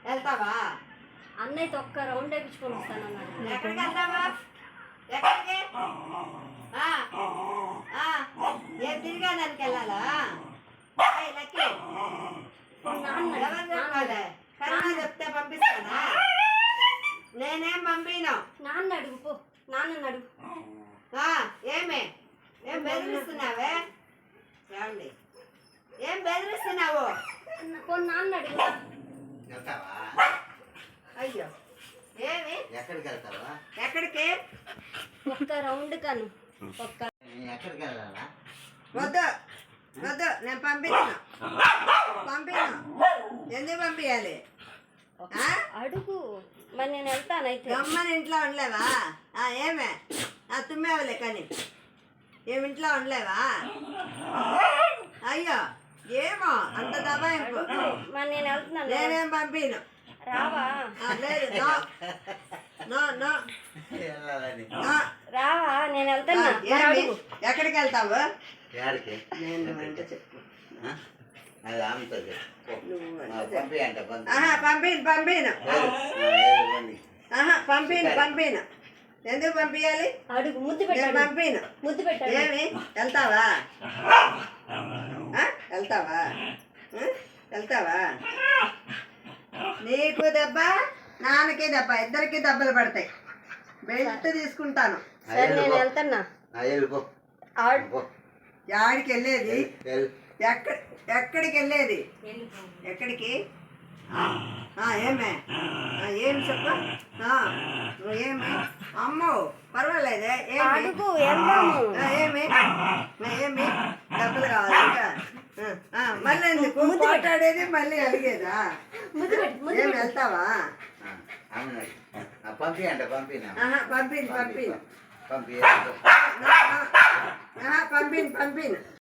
వెళ్తావా? అన్నయ్యతో ఒక్క రౌండ్ వేయించుకొని వస్తానన్నాడు. ఎక్కడికి వెళ్తావా? ఎక్కడికి? ఏం తిరిగాదానికి వెళ్ళాలా? లక్కీ ఎవరు చెప్పాలి? కన్నా చెప్తే పంపిస్తానా? నేనేం పంపినా. నాన్న అడుగు పో, నాన్న అడుగు. ఏం బెదిరిస్తున్నావే? ఏమండి ఏం బెదిరిస్తున్నావు? నాన్న అడుగు. అయ్యో ఏమి? ఎక్కడికి వెళ్తావా? ఎక్కడికి? ఒక్క రౌండ్ కాను. ఎక్కడికి వెళ్ళాలా? వద్దు వద్దు, నేను పంపినా. ఎందుకు పంపించాలి? అడుగు, మరి నేను వెళ్తాను. అయితే గమ్మని ఇంట్లో ఉండలేవా? ఏమే తుమ్మేవలే కానీ ఏమి ఇంట్లో ఉండలేవా? అయ్యో ఏమో అంత దబాయింపు. మరి నేను వెళ్తున్నాను. నేనేం పంపిను. రావా? లేదు, నో నో నో రావా? నేను వెళ్తాను. ఎక్కడికి వెళ్తావు? నేను చెప్పు. అది ఆమెతో పంపిను. ఎందుకు పంపించాలి? అడుగు, ముద్దు పెట్టాను. పంపిను. ముద్దు పెట్టాను. ఏమి వెళ్తావా? వెళ్తావా? నీకు దెబ్బ, నాన్నకి దెబ్బ, ఇద్దరికి దెబ్బలు పడతాయి. బెల్ట్ తీసుకుంటాను. సరే నేను వెళ్తున్నా. యాడికి వెళ్ళేది? ఎక్కడికి వెళ్ళేది? ఎక్కడికి? ఏమే ఏమి చెప్పు. ఏమి? అమ్మో పర్వాలేదే. అడుగు, వెళ్దాము. ఏమి ఏమి డబ్బులు కావాలి ఇంకా? మళ్ళీ ఎందుకు మాట్లాడేది? మళ్ళీ అడిగేదా? ఏమి వెళ్తావా? పంపిను.